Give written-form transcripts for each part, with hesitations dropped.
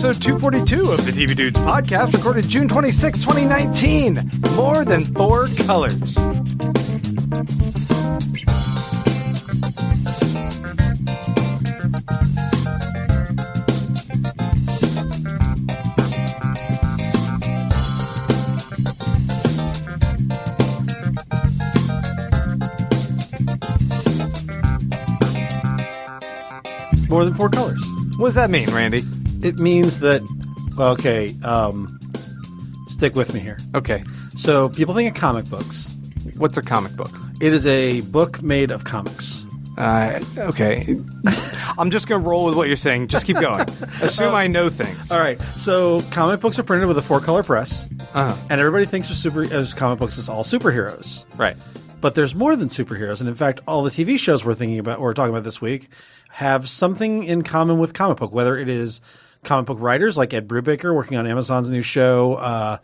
episode 242 of the TV Dudes podcast, recorded June 26, 2019. More than 4 colors. More than 4 colors. What does that mean, Randy? It means that, okay, stick with me here. Okay. So people think of comic books. What's a comic book? It is a book made of comics. Okay. I'm just going to roll with what you're saying. Just keep going. Assume I know things. All right. So comic books are printed with a 4-color press. Uh-huh. And everybody thinks as comic books is all superheroes. Right. But there's more than superheroes. And in fact, all the TV shows we're talking about this week have something in common with comic book, whether it is comic book writers like Ed Brubaker working on Amazon's new show,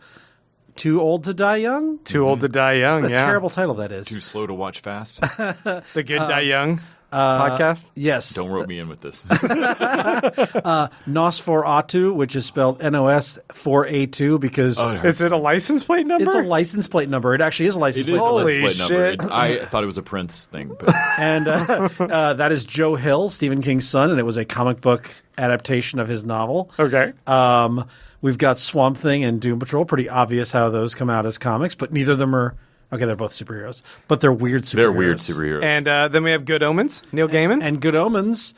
Too Old to Die Young? Too Old to Die Young, What a terrible title that is. Too slow to watch fast. The Good Die Young podcast? Yes. Don't rope me in with this. Nosferatu, which is spelled NOS4A2 because Is it a license plate number? it's a license plate number. It actually is a license It is plate a number. Holy license plate shit. number. I thought it was a Prince thing. But And that is Joe Hill, Stephen King's son, and it was a comic book adaptation of his novel. Okay. We've got Swamp Thing and Doom Patrol. Pretty obvious how those come out as comics, but neither of them are... Okay, they're both superheroes, but they're weird superheroes. they're weird superheroes. And then we have Good Omens, Neil Gaiman. And Good Omens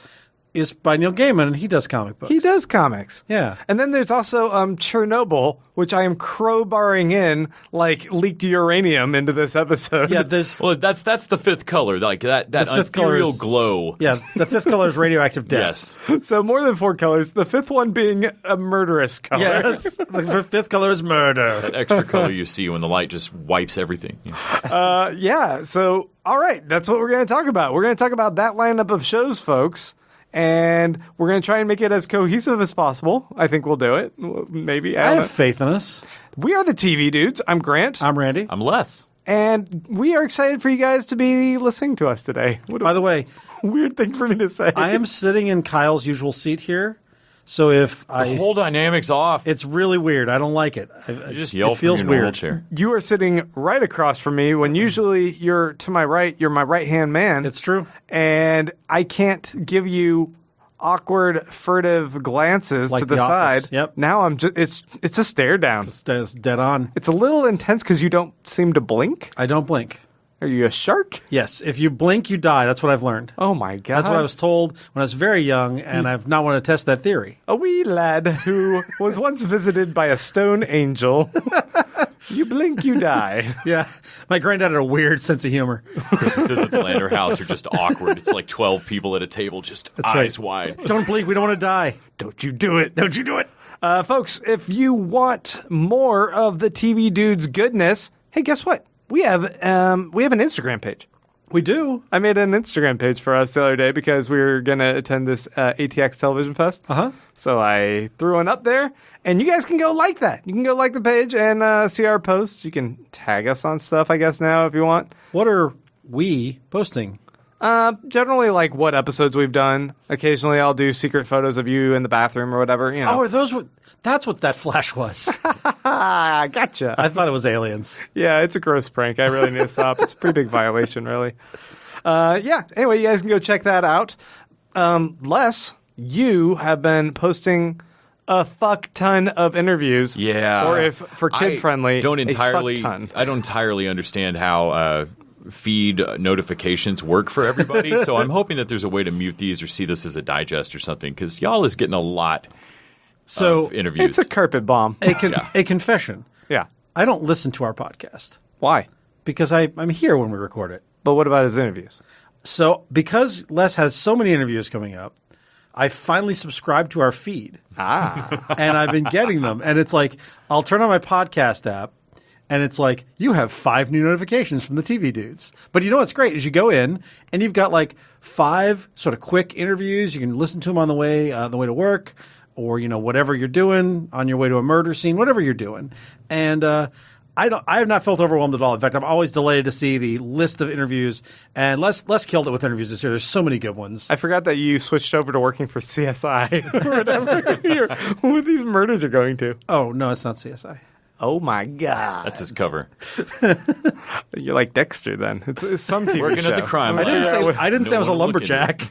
is by Neil Gaiman, and he does comic books. He does comics. Yeah. And then there's also Chernobyl, which I am crowbarring in like leaked uranium into this episode. Yeah, there's... well, that's the fifth color, like that fifth color ethereal is- glow. Yeah, the fifth color is radioactive death. Yes. So more than 4 colors. The fifth one being a murderous color. Yes. The fifth color is murder. That extra color you see when the light just wipes everything. Yeah. Yeah. So, all right. That's what we're going to talk about. We're going to talk about that lineup of shows, folks. And we're going to try and make it as cohesive as possible. I think we'll do it. Maybe. I have faith in us. We are the TV Dudes. I'm Grant. I'm Randy. I'm less. And we are excited for you guys to be listening to us today. What By the way, a weird thing for me to say. I am sitting in Kyle's usual seat here, so if The whole dynamic's off. it's really weird. I don't like it. You just it yell feels from your normal weird. chair. You are sitting right across from me when usually you're to my right. You're my right-hand man. It's true. And I can't give you awkward, furtive glances Like to the The Office. side. Yep. Now I'm just it's a stare down. It's dead on. It's a little intense because you don't seem to blink. I don't blink. Are you a shark? Yes, if you blink, you die. That's what I've learned. Oh my god! That's what I was told when I was very young, and I've not wanted to test that theory. A wee lad who was once visited by a stone angel. You blink, you die. Yeah, my granddad had a weird sense of humor. Christmases at the Lander house are just awkward. It's like 12 people at a table, just eyes wide. Don't blink. We don't want to die. Don't you do it. Don't you do it. Folks, if you want more of the TV Dudes goodness, hey, guess what? We have an Instagram page. We do. I made an Instagram page for us the other day because we were going to attend this ATX Television Fest. Uh-huh. So I threw one up there, and you guys can go like that. You can go like the page and see our posts. You can tag us on stuff, I guess, now if you want. What are we posting? Generally, like what episodes we've done. Occasionally, I'll do secret photos of you in the bathroom or whatever. You know. Oh, are those what? That's what that flash was. Ah, gotcha. I thought it was aliens. Yeah, it's a gross prank. I really need to stop. It's a pretty big violation, really. Yeah. Anyway, you guys can go check that out. Les, you have been posting a fuck ton of interviews. Yeah. Or if for kid friendly, I don't a fuck ton. entirely understand how feed notifications work for everybody. So I'm hoping that there's a way to mute these or see this as a digest or something, because y'all is getting a lot of interviews. It's a carpet bomb. A confession. Yeah. I don't listen to our podcast Why? because I'm here when we record it. But what about his interviews? So because Les has so many interviews coming up, I finally subscribed to our feed. Ah. And I've been getting them. And it's like, I'll turn on my podcast app, and it's like, you have 5 new notifications from the TV Dudes. But you know what's great is you go in, and you've got like 5 sort of quick interviews. You can listen to them on the way to work, or, you know, whatever you're doing, on your way to a murder scene, whatever you're doing. And I have not felt overwhelmed at all. In fact, I'm always delighted to see the list of interviews, and Les killed it with interviews this year. There's so many good ones. I forgot that you switched over to working for CSI or whatever who these murders are going to. Oh, no, it's not CSI. Oh my God. That's his cover. You're like Dexter then. It's some TV Working show. at the crime I lab. didn't say I was a one will look lumberjack.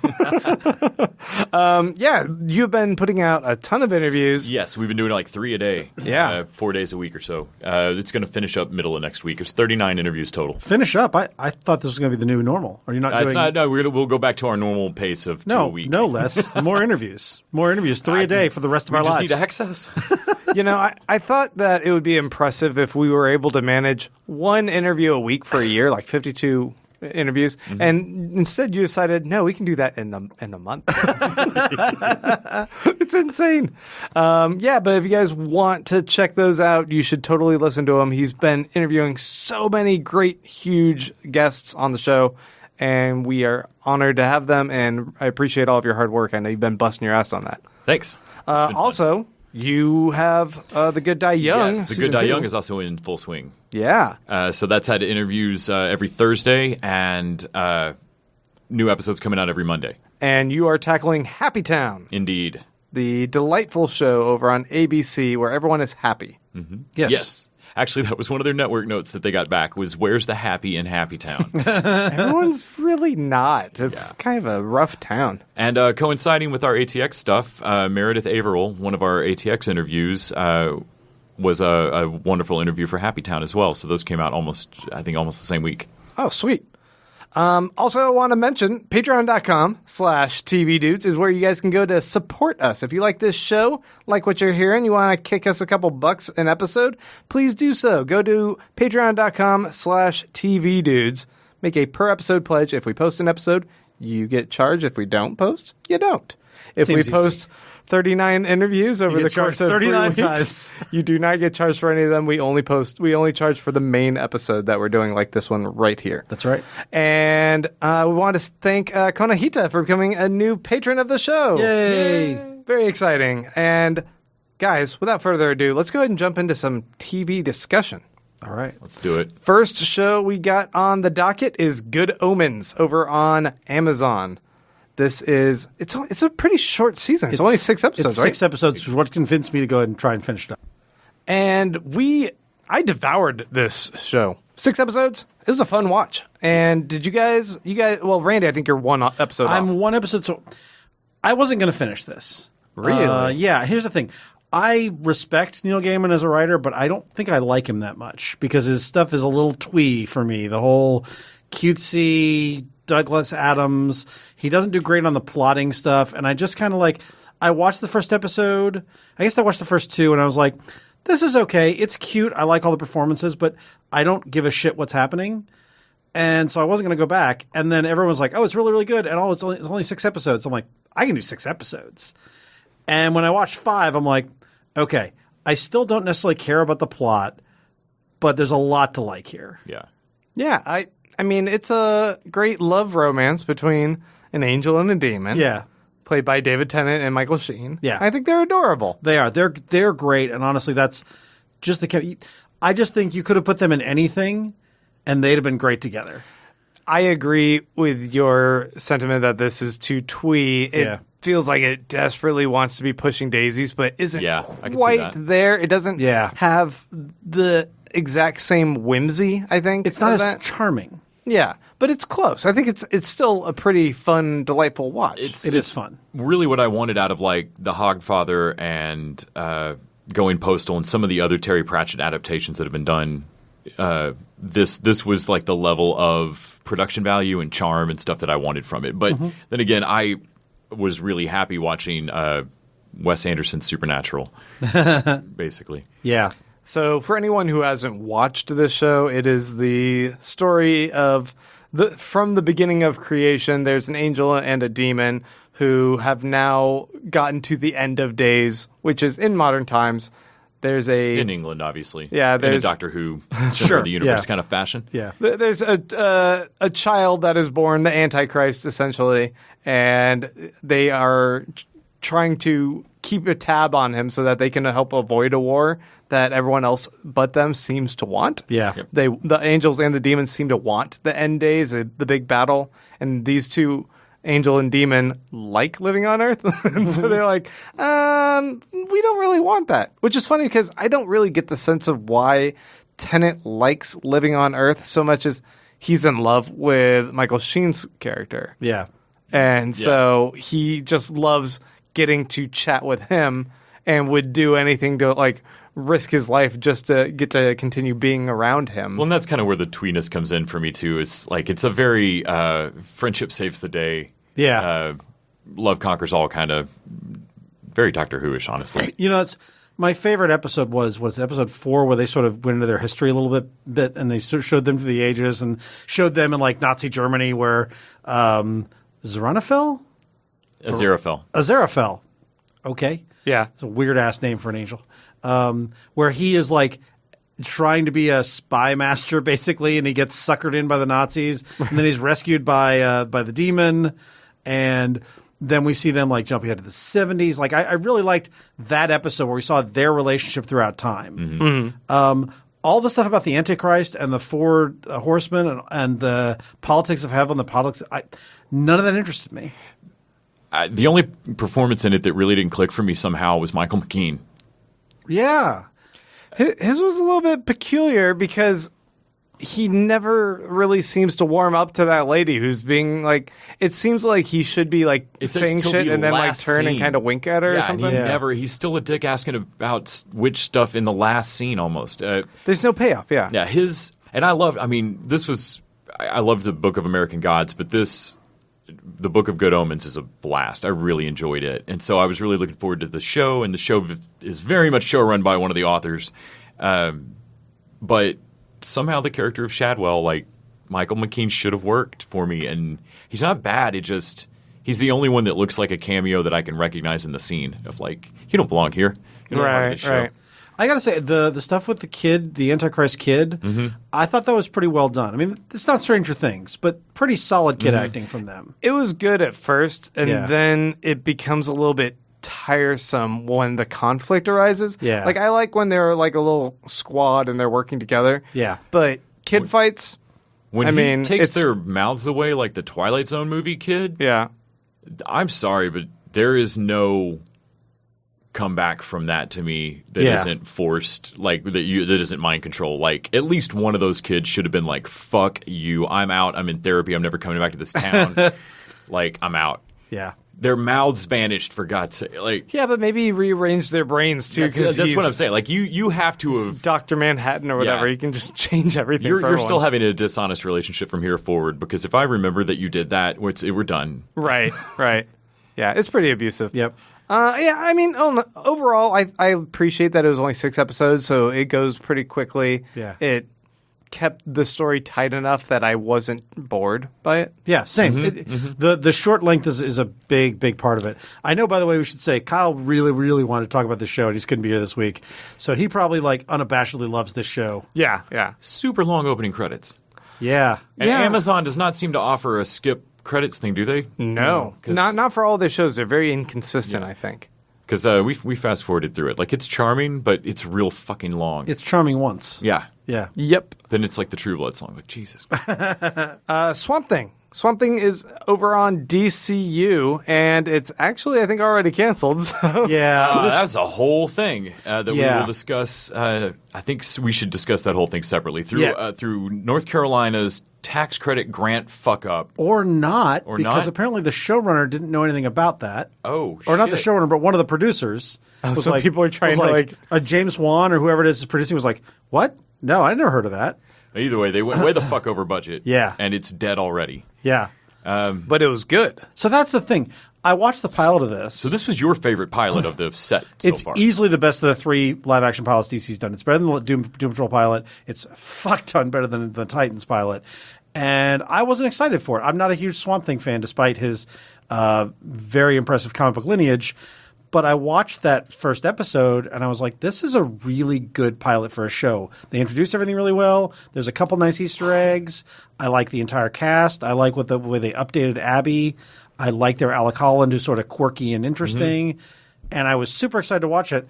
Yeah, you've been putting out a ton of interviews. Yes, we've been doing like 3 a day. Yeah. 4 days a week or so. It's going to finish up middle of next week. It's 39 interviews total. Finish up. I thought this was going to be the new normal. Are you not doing? It's not. No, we'll go back to our normal pace of 2 a week. No less. More interviews. More interviews. 3 a day for the rest of our We just lives. need to hex us. You know, I thought that it would be impressive if we were able to manage one interview a week for a year, like 52 interviews, and instead you decided, no, we can do that in a month. It's insane. Yeah, but if you guys want to check those out, you should totally listen to him. He's been interviewing so many great, huge guests on the show, and we are honored to have them, and I appreciate all of your hard work. I know you've been busting your ass on that. Thanks. Also, you have The Good Die Young. Yes, The Good Die Young is also in full swing. Yeah. So that's had interviews every Thursday and new episodes coming out every Monday. And you are tackling Happy Town, Indeed. the delightful show over on ABC where everyone is happy. Yes. Actually, that was one of their network notes that they got back was, where's the happy in Happy Town? Everyone's really not. It's kind of a rough town. And coinciding with our ATX stuff, Meredith Averill, one of our ATX interviews, was a wonderful interview for Happy Town as well. So those came out almost the same week. Oh, sweet. Also, I want to mention patreon.com/tvdudes is where you guys can go to support us. If you like this show, like what you're hearing, you want to kick us a couple bucks an episode, please do so. Go to patreon.com/tvdudes. Make a per episode pledge. If we post an episode, you get charged. If we don't post, you don't. If Seems we post 39 interviews over the course of 39 3 weeks, you do not get charged for any of them. We only charge for the main episode that we're doing, like this one right here. That's right. And we want to thank Konahita for becoming a new patron of the show. Yay. Very exciting. And guys, without further ado, let's go ahead and jump into some TV discussion. All right. Let's do it. First show we got on the docket is Good Omens over on Amazon. It's a pretty short season. It's only 6 episodes, it's right? 6 episodes, which is what convinced me to go ahead and try and finish it up. And I devoured this show. 6 episodes. It was a fun watch. And did you guys, well, Randy, I think you're one episode I'm off. one episode, so I wasn't going to finish this. Really? Yeah, here's the thing. I respect Neil Gaiman as a writer, but I don't think I like him that much because his stuff is a little twee for me. The whole cutesy Douglas Adams. He doesn't do great on the plotting stuff, and I just kind of I watched the first episode. I guess I watched the first 2, and I was like, this is okay. It's cute. I like all the performances, but I don't give a shit what's happening. And so I wasn't going to go back. And then everyone was like, oh, it's really, really good. And it's only 6 episodes. I'm like, I can do 6 episodes. And when I watched 5, I'm like, okay, I still don't necessarily care about the plot, but there's a lot to like here. Yeah. Yeah, I mean, it's a great love romance between an angel and a demon. Yeah. Played by David Tennant and Michael Sheen. Yeah. I think they're adorable. They are. They're great. And honestly, that's just I just think you could have put them in anything and they'd have been great together. I agree with your sentiment that this is too twee. It feels like it desperately wants to be pushing daisies, but isn't I can see quite that. there. It doesn't have the exact same whimsy, I think. It's not of as that. charming. Yeah, but it's close. I think it's still a pretty fun, delightful watch. It is fun. Really what I wanted out of The Hogfather and Going Postal and some of the other Terry Pratchett adaptations that have been done. This was the level of production value and charm and stuff that I wanted from it. But then again, I was really happy watching Wes Anderson's Supernatural, basically. Yeah. So for anyone who hasn't watched this show, it is the story of from the beginning of creation. There's an angel and a demon who have now gotten to the end of days, which is in modern times. There's in England, obviously. Yeah, in a there's Doctor Who, the universe kind of fashion. Yeah. There's a child that is born, the Antichrist, essentially, and they are trying to keep a tab on him so that they can help avoid a war that everyone else but them seems to want. Yeah. Yep. The angels and the demons seem to want the end days, the big battle, and these two, angel and demon, like living on Earth. And so they're like, we don't really want that. Which is funny because I don't really get the sense of why Tennant likes living on Earth so much as he's in love with Michael Sheen's character. Yeah. And so he just loves getting to chat with him and would do anything to like risk his life just to get to continue being around him. Well, and that's kind of where the tweeness comes in for me too. It's like it's a very friendship saves the day. Yeah. Love conquers all kind of very Doctor Who-ish, honestly. You know, it's my favorite episode was episode 4 where they sort of went into their history a little bit and they sort of showed them through the ages and showed them in like Nazi Germany where Zaranafel? Aziraphale. Okay. Yeah. It's a weird ass name for an angel. Where he is like trying to be a spy master basically, and he gets suckered in by the Nazis, and then he's rescued by the demon, and then we see them like jump ahead to the 70s. Like I really liked that episode where we saw their relationship throughout time. Mm-hmm. All the stuff about the Antichrist and the four horsemen and the politics of heaven, none of that interested me. The only performance in it that really didn't click for me somehow was Michael McKean. Yeah. His was a little bit peculiar because he never really seems to warm up to that lady who's being like, it seems like he should be like saying shit and then like turn and kind of wink at her or something. He's still a dick asking about witch stuff in the last scene almost. There's no payoff, yeah. Yeah, I loved the Book of American Gods, but the Book of Good Omens is a blast. I really enjoyed it. And so I was really looking forward to the show, and the show is very much show run by one of the authors. But somehow the character of Shadwell, like Michael McKean, should have worked for me. And he's not bad. He's the only one that looks like a cameo that I can recognize in the scene of like, you don't belong here. You don't belong in this show. Right. I gotta say, the stuff with the kid, the Antichrist kid, I thought that was pretty well done. I mean, it's not Stranger Things, but pretty solid kid acting from them. It was good at first, and then it becomes a little bit tiresome when the conflict arises. Yeah. Like, I like when they're like a little squad and they're working together. Yeah. But kid fights, When he takes their mouths away like the Twilight Zone movie kid, yeah. I'm sorry, but there is no come back from that to me that isn't forced, like that isn't mind control. Like at least one of those kids should have been like, fuck you, I'm out, I'm in therapy, I'm never coming back to this town. Like, I'm out. Yeah. Their mouths vanished, for God's sake. Like, Yeah, but maybe rearrange their brains too. that's what I'm saying. Like you have to have Dr. Manhattan or whatever. Yeah. You can just change everything. You're still having a dishonest relationship from here forward, because if I remember that you did that, we're done. Right. Yeah, it's pretty abusive. Yep. Yeah, I mean, overall, I appreciate that it was only 6 episodes, so it goes pretty quickly. Yeah. It kept the story tight enough that I wasn't bored by it. Yeah, same. The short length is a big part of it. I know, by the way, we should say Kyle really, really wanted to talk about this show, and he just couldn't be here this week. So he probably like unabashedly loves this show. Yeah. Super long opening credits. Yeah. And Amazon does not seem to offer a skip credits thing, do they? No. Not for all their shows. They're very inconsistent, I think. Because we fast forwarded through it. Like, it's charming, but it's real fucking long. It's charming once. Yeah. Yeah. Yep. Then it's like the True Blood song. Like, Jesus. Swamp Thing. Swamp Thing is over on DCU, and it's actually, I think, already canceled. So. Yeah. That's a whole thing that we will discuss. I think we should discuss that whole thing separately. Through North Carolina's tax credit grant fuck up. Or not, because apparently the showrunner didn't know anything about that. Oh, Or not the showrunner, but one of the producers. So like, people are trying to like James Wan or whoever it is producing was like, what? No, I never heard of that. Either way, they went way the fuck over budget. Yeah. And it's dead already. Yeah. but it was good. So that's the thing. I watched the pilot of this. So this was your favorite pilot of the set it's so far. Easily the best of the 3 live-action pilots DC's done. It's better than the Doom Patrol pilot. It's fuck ton better than the Titans pilot. And I wasn't excited for it. I'm not a huge Swamp Thing fan, despite his very impressive comic book lineage. But I watched that first episode, and I was like, this is a really good pilot for a show. They introduced everything really well. There's a couple nice Easter eggs. I like the entire cast. I like the way they updated Abby. I like their Alec Holland, who's sort of quirky and interesting. And I was super excited to watch it.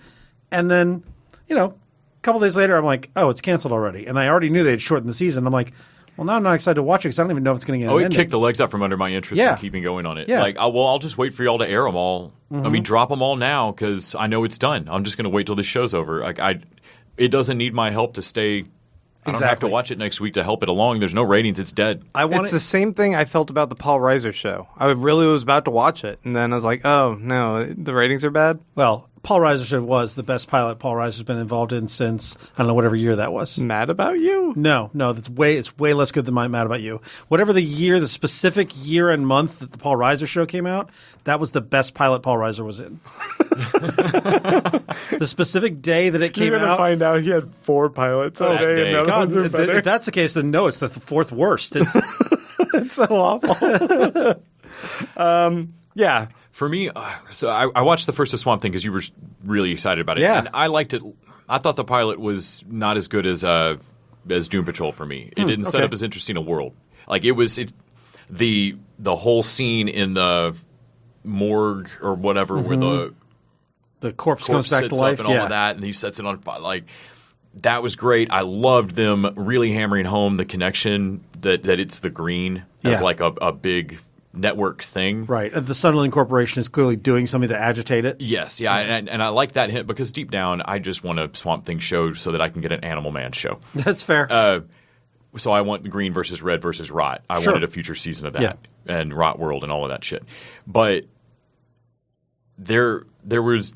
And then, a couple days later, I'm like, oh, it's canceled already. And I already knew they had shortened the season. I'm like, well, now I'm not excited to watch it because I don't even know if it's going to get an ending. Kicked the legs out from under my interest in keeping going on it. Yeah. Like, I'll just wait for y'all to air them all. I mean, drop them all now because I know it's done. I'm just going to wait till this show's over. Like, it doesn't need my help to stay. I don't have to watch it next week to help it along. There's no ratings. It's dead. It's the same thing I felt about the Paul Reiser show. I really was about to watch it, and then I was like, oh, no, the ratings are bad? Well, Paul Reiser show was the best pilot Paul Reiser's been involved in since, I don't know, whatever year that was. Mad About You? No, it's way less good than my Mad About You. Whatever the specific year and month that the Paul Reiser show came out, that was the best pilot Paul Reiser was in. The specific day that it came You're going to out. find out he had 4 pilots that day, and the other ones are better. If that's the case, then no, it's the fourth worst. It's It's so awful. Yeah. For me, so I watched the first of Swamp Thing because you were really excited about it. Yeah. And I liked it. I thought the pilot was not as good as Doom Patrol for me. It didn't set up as interesting a world. Like, the whole scene in the morgue or whatever where the corpse comes back to life and all of that, and he sets it on fire. Like, that was great. I loved them really hammering home the connection that it's the green as like a big network thing. Right. The Sunderland Corporation is clearly doing something to agitate it. Yes, yeah. And I like that hint because deep down I just want a Swamp Thing show so that I can get an Animal Man show. That's fair. So I want green versus red versus rot. I wanted a future season of that and Rot World and all of that shit. But there was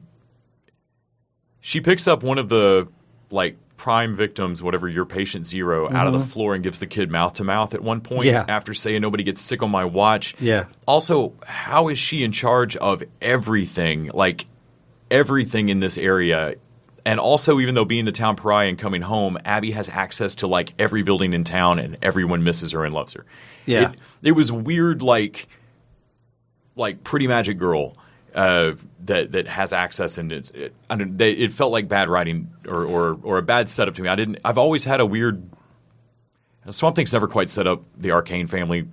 – she picks up one of the like prime victims, whatever, your patient zero, out of the floor and gives the kid mouth-to-mouth at one point after saying nobody gets sick on my watch. Yeah. Also, how is she in charge of everything, like everything in this area? And also, even though being the town pariah and coming home, Abby has access to like every building in town and everyone misses her and loves her. Yeah. It was weird, like Pretty Magic Girl. That has access, and it felt like bad writing or a bad setup to me. I've always had a weird. Swamp Thing's never quite set up the Arcane family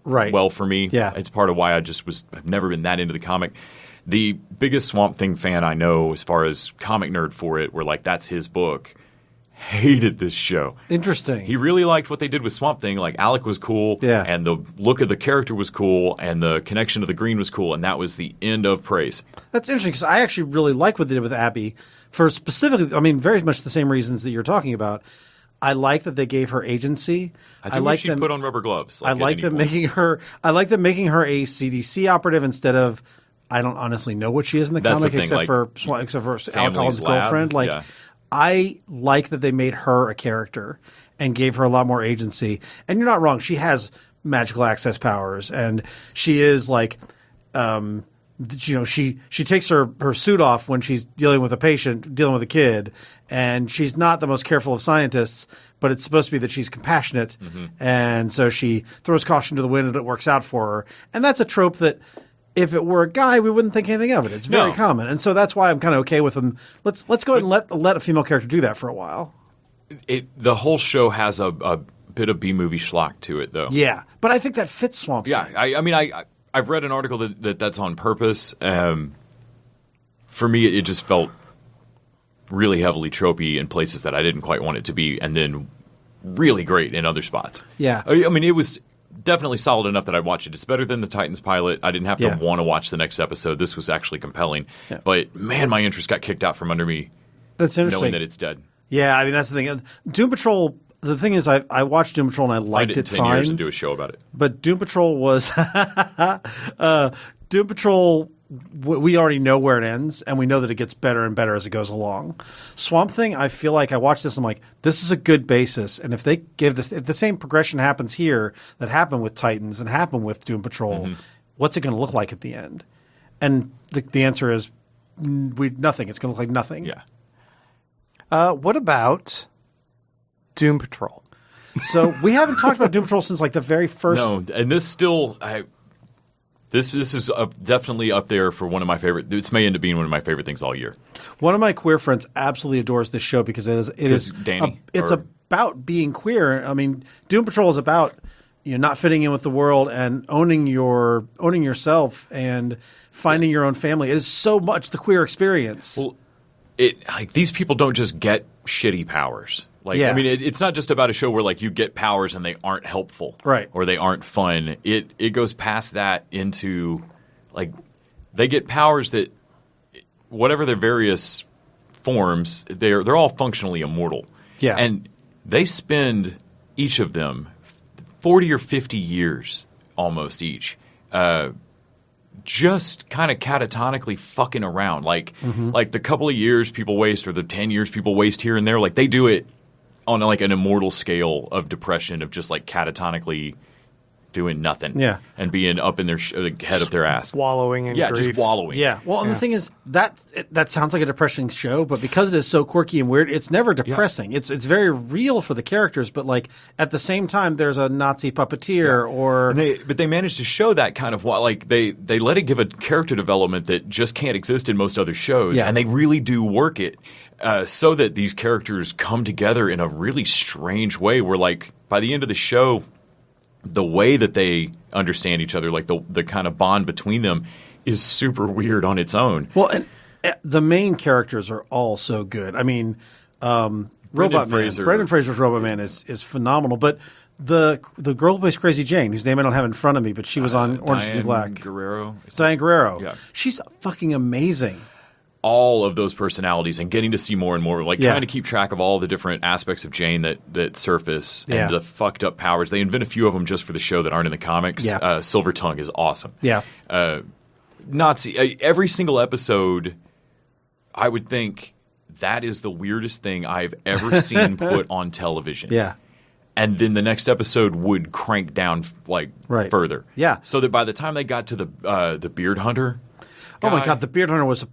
well for me. Yeah, it's part of why I've never been that into the comic. The biggest Swamp Thing fan I know, as far as comic nerd for it, where like that's his book, hated this show. Interesting. He really liked what they did with Swamp Thing. Like, Alec was cool, and the look of the character was cool, and the connection to the green was cool, and that was the end of praise. That's interesting because I actually really like what they did with Abby for specifically, I mean, very much the same reasons that you're talking about. I like that they gave her agency. I like she put on rubber gloves. I like them making her a CDC operative instead of. I don't honestly know what she is in the comic except for Alec Holland's girlfriend. I like that they made her a character and gave her a lot more agency. And you're not wrong. She has magical access powers, and she is like, she takes her suit off when she's dealing with a patient, dealing with a kid, and she's not the most careful of scientists, but it's supposed to be that she's compassionate. And so she throws caution to the wind and it works out for her. And that's a trope that if it were a guy, we wouldn't think anything of it. It's very common. And so that's why I'm kind of okay with them. Let's go ahead and let a female character do that for a while. The whole show has a bit of B-movie schlock to it, though. Yeah, but I think that fits Swamp Thing. Yeah, I mean, I've read an article that's on purpose. For me, it just felt really heavily tropey in places that I didn't quite want it to be, and then really great in other spots. Yeah. I mean, it was definitely solid enough that I'd watch it. It's better than the Titans pilot. I didn't have to want to watch the next episode. This was actually compelling. Yeah. But, man, my interest got kicked out from under me. That's interesting. Knowing that it's dead. Yeah, I mean, that's the thing. Doom Patrol, the thing is, I watched Doom Patrol and I liked it fine. 10 years and do a show about it. But Doom Patrol was Doom Patrol, we already know where it ends, and we know that it gets better and better as it goes along. Swamp Thing, I feel like I watched this, I'm like, this is a good basis, and if they give this, if the same progression happens here that happened with Titans and happened with Doom Patrol, what's it going to look like at the end? And the answer is nothing. It's going to look like nothing. Yeah. What about Doom Patrol? So we haven't talked about Doom Patrol since like the very first. No, and this still, this is definitely up there for one of my favorite. This may end up being one of my favorite things all year. One of my queer friends absolutely adores this show because it is Danny. It's about being queer. I mean, Doom Patrol is about not fitting in with the world and owning yourself and finding your own family. It is so much the queer experience. Well, these people don't just get shitty powers. I mean, it's not just about a show where you get powers and they aren't helpful, right? Or they aren't fun. It goes past that into they get powers that, whatever their various forms, they're all functionally immortal. Yeah, and they spend each of them 40 or 50 years almost each. Just kind of catatonically fucking around, like the couple of years people waste or the 10 years people waste here and there, they do it on an immortal scale of depression, of just catatonically doing nothing, and being up in their head up their ass, wallowing in grief. Just wallowing. Yeah. Well, and the thing is that sounds like a depressing show, but because it is so quirky and weird, it's never depressing. It's very real for the characters, but at the same time, there's a Nazi puppeteer or. But they managed to show that kind of they let it give a character development that just can't exist in most other shows, and they really do work it so that these characters come together in a really strange way. Where by the end of the show, the way that they understand each other, the kind of bond between them, is super weird on its own. Well, and the main characters are all so good. I mean, Brendan Fraser's Robot Man is phenomenal. But the girl who plays Crazy Jane, whose name I don't have in front of me, but she was on Orange is the New Black. Diane Guerrero. Yeah. She's fucking amazing. All of those personalities, and getting to see more and more, trying to keep track of all the different aspects of Jane that surface, and the fucked up powers. They invent a few of them just for the show that aren't in the comics. Yeah. Silver Tongue is awesome. Yeah. Nazi. Every single episode, I would think that is the weirdest thing I've ever seen put on television. Yeah. And then the next episode would crank down further. Yeah. So that by the time they got to the Beard Hunter. Oh my God, the Beard Hunter was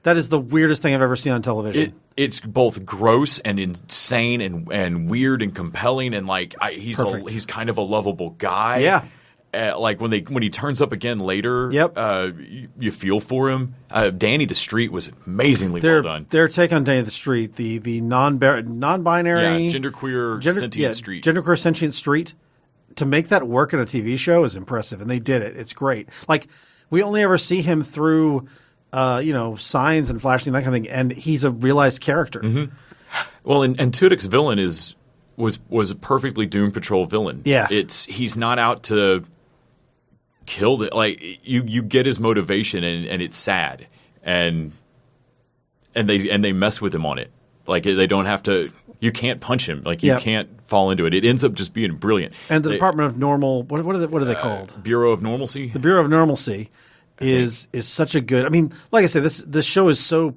that is the weirdest thing I've ever seen on television. It's both gross and insane and weird and compelling, and he's kind of a lovable guy. Yeah. When he turns up again later, you feel for him. Danny the Street was amazingly well done. Their take on Danny the Street, the non-binary, genderqueer sentient street, genderqueer sentient street, to make that work in a TV show is impressive, and they did it. It's great. We only ever see him through, signs and flashing, that kind of thing, and he's a realized character. Mm-hmm. Well, and Tudyk's villain was a perfectly Doom Patrol villain. Yeah, he's not out to kill it. You get his motivation, and it's sad, and they mess with him on it. They don't have to. You can't punch him. You can't fall into it. It ends up just being brilliant. And the Department of Normal, what are they called? Bureau of Normalcy. The Bureau of Normalcy is such a good. I mean, like I said, this show is so.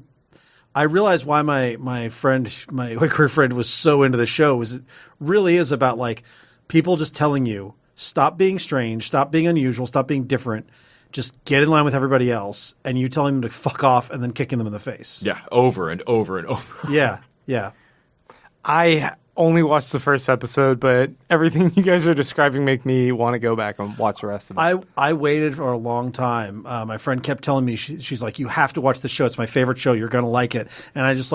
I realize why my queer friend was so into the show. Is it really is about people just telling you, stop being strange, stop being unusual, stop being different. Just get in line with everybody else, and you telling them to fuck off and then kicking them in the face. Yeah, over and over and over. Yeah. I only watched the first episode, but everything you guys are describing make me want to go back and watch the rest of it. I waited for a long time. My friend kept telling me, she's like, you have to watch the show. It's my favorite show. You're going to like it. And I just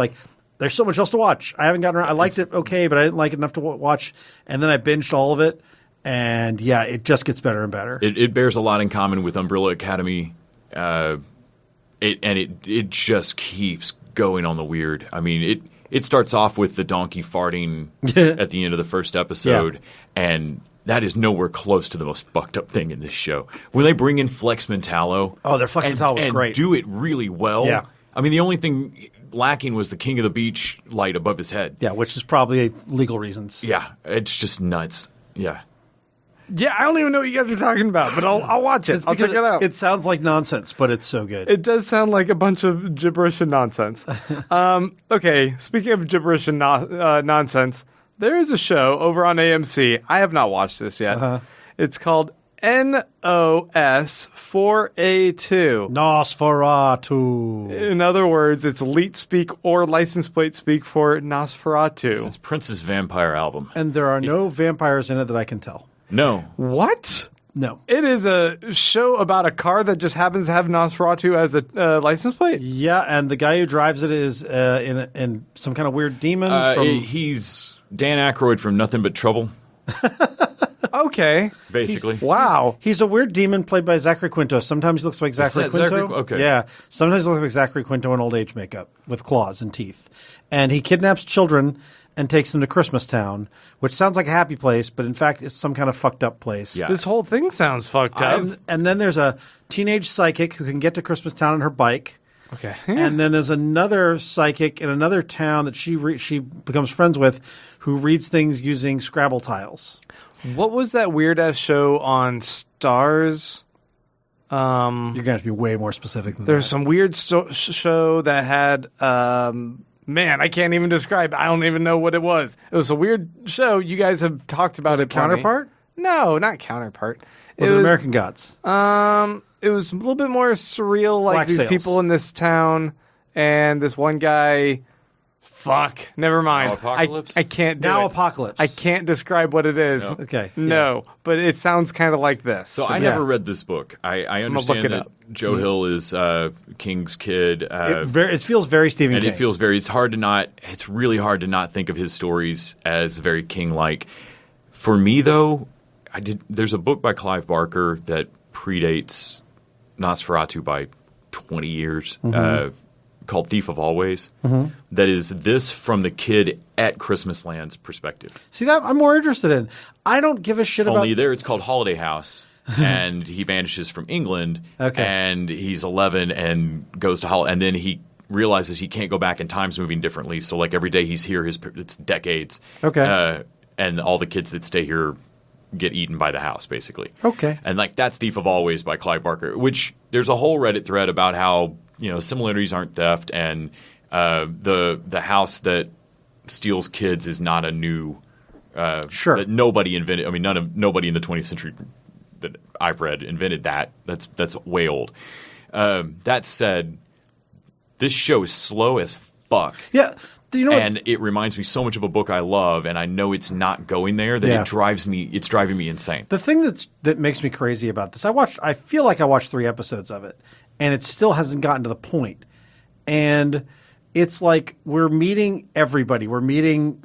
there's so much else to watch. I haven't gotten around. I liked it okay, but I didn't like it enough to watch. And then I binged all of it. And yeah, it just gets better and better. It bears a lot in common with Umbrella Academy. It just keeps going on the weird. I mean, it starts off with the donkey farting at the end of the first episode, and that is nowhere close to the most fucked up thing in this show. When they bring in Flex Mentallo, their Flex Mentallo was great. Do it really well. Yeah. I mean, the only thing lacking was the King of the Beach light above his head. Yeah, which is probably legal reasons. Yeah, it's just nuts. Yeah. Yeah, I don't even know what you guys are talking about, but I'll watch it. I'll check it out. It sounds like nonsense, but it's so good. It does sound like a bunch of gibberish and nonsense. Okay, speaking of gibberish and nonsense, there is a show over on AMC. I have not watched this yet. Uh-huh. It's called NOS 4A2. Nosferatu. In other words, it's leet speak or license plate speak for Nosferatu. It's Prince's vampire album. And there are no vampires in it that I can tell. No. What? No. It is a show about a car that just happens to have Nosferatu as a license plate? Yeah, and the guy who drives it is in some kind of weird demon. He's Dan Aykroyd from Nothing But Trouble. Okay, okay. basically. Wow. He's a weird demon played by Zachary Quinto. Sometimes he looks like Zachary that Quinto. Zachary? Okay. Yeah. Sometimes he looks like Zachary Quinto in old age makeup with claws and teeth. And he kidnaps children and takes them to Christmas Town, which sounds like a happy place, but in fact it's some kind of fucked up place. Yeah. This whole thing sounds fucked up. And then there's a teenage psychic who can get to Christmas Town on her bike. Okay. And then there's another psychic in another town that she becomes friends with who reads things using Scrabble tiles. What was that weird-ass show on Stars? You're going to have to be way more specific than There's that. some weird show that had... man, I can't even describe. I don't even know what it was. It was a weird show. You guys have talked about it. Counterpart? No, not Counterpart. Was it American Gods? It was a little bit more surreal, like Black these Sails. people in this town, and this one guy. Fuck, never mind. Now Apocalypse? I can't do Now it. Apocalypse. I can't describe what it is. No. Okay. No, but it sounds kind of like this. So I Yeah. never read this book. I look understand it that up. Joe Hill is King's kid. It feels very Stephen and King. it feels very. It's really hard to not think of his stories as very King-like. For me, though, there's a book by Clive Barker that predates Nosferatu by 20 years, called Thief of Always. That is this from the kid at Christmasland's perspective. See, that I'm more interested in. I don't give a shit Only about... there, it's called Holiday House. And he vanishes from England, Okay. and he's 11 and goes to and then he realizes he can't go back and time's moving differently. So like every day he's here, it's decades. Okay. And all the kids that stay here get eaten by the house, basically. Okay. And like that's Thief of Always by Clive Barker, which there's a whole Reddit thread about how similarities aren't theft, and the house that steals kids is not a new. Sure. That nobody invented. I mean, nobody in the 20th century that I've read invented that. That's way old. That said, this show is slow as fuck. Yeah. You know what? And it reminds me so much of a book I love, and I know it's not going there, that Yeah. it's driving me insane. The thing that makes me crazy about this, I feel like I watched 3 episodes of it, and it still hasn't gotten to the point. And it's like we're meeting everybody. We're meeting,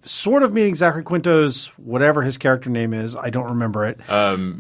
sort of meeting Zachary Quinto's whatever his character name is. I don't remember it.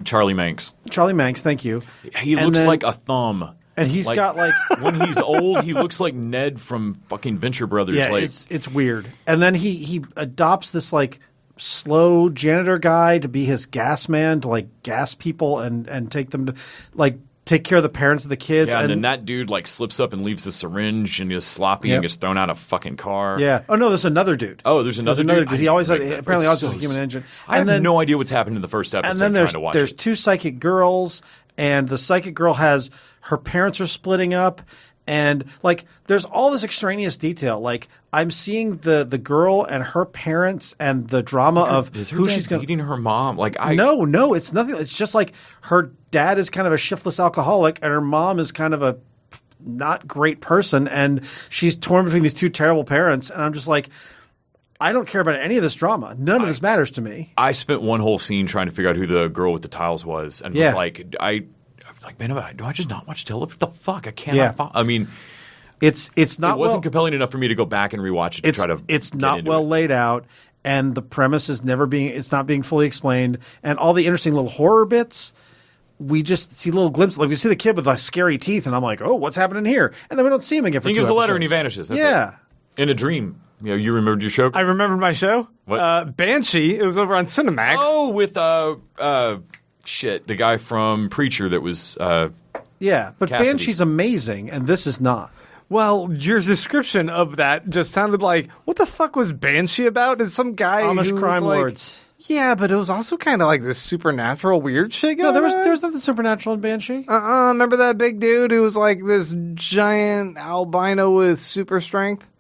Charlie Manx. Charlie Manx, thank you. He And looks then- like a thumb. And he's got like... when he's old, he looks like Ned from fucking Venture Brothers. Yeah, like, it's weird. And then he adopts this like slow janitor guy to be his gas man to like gas people and take them to like take care of the parents of the kids. yeah, and then that dude like slips up and leaves the syringe and is sloppy Yep. and gets thrown out of a fucking car. Yeah. Oh no, there's another dude. Oh, there's another dude. He always I didn't like that. apparently It's always has a so- human engine. I have then, no idea what's happened in the first episode. And then trying to watch there's it. 2 psychic girls, and the psychic girl has her parents are splitting up, and like there's all this extraneous detail. Like I'm seeing the girl and her parents and the drama of Is her who dad she's going. beating her mom? Like No, it's nothing. It's just like her dad is kind of a shiftless alcoholic, and her mom is kind of a not great person, and she's torn between these 2 terrible parents. And I'm just like, I don't care about any of this drama. None of this matters to me. I spent one whole scene trying to figure out who the girl with the tiles was, and Yeah. was like, I was like, man, do I just not watch television? What the fuck? I cannot. Yeah. I mean, It's not it wasn't well, compelling enough for me to go back and rewatch it to try to. It's get not into well it. laid out, and the premise is it's not being fully explained, and all the interesting little horror bits. We just see little glimpses. Like we see the kid with like scary teeth, and I'm like, oh, what's happening here? And then we don't see him again for He 2 gives a letter and he episodes. vanishes. That's Yeah. it. In a dream. You remembered your show? I remember my show. What? Banshee. It was over on Cinemax. Oh, with the guy from Preacher that was. Yeah, but Cassidy. Banshee's amazing, and this is not. Well, your description of that just sounded like, what the fuck was Banshee about? Is some guy Amish who was crime like- lords. Yeah, but it was also kind of like this supernatural weird shit No, going there on. was nothing supernatural in Banshee. Remember that big dude who was like this giant albino with super strength?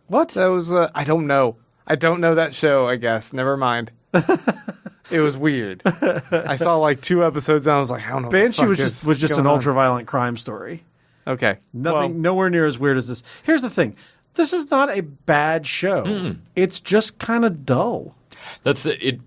What? That was, I don't know. I don't know that show, I guess. Never mind. It was weird. I saw like 2 episodes and I was like, I don't know. what the Banshee fuck was just an going on. ultra-violent crime story. Okay. Nothing, nowhere near as weird as this. Here's the thing: this is not a bad show. It's just kind of dull. That's it.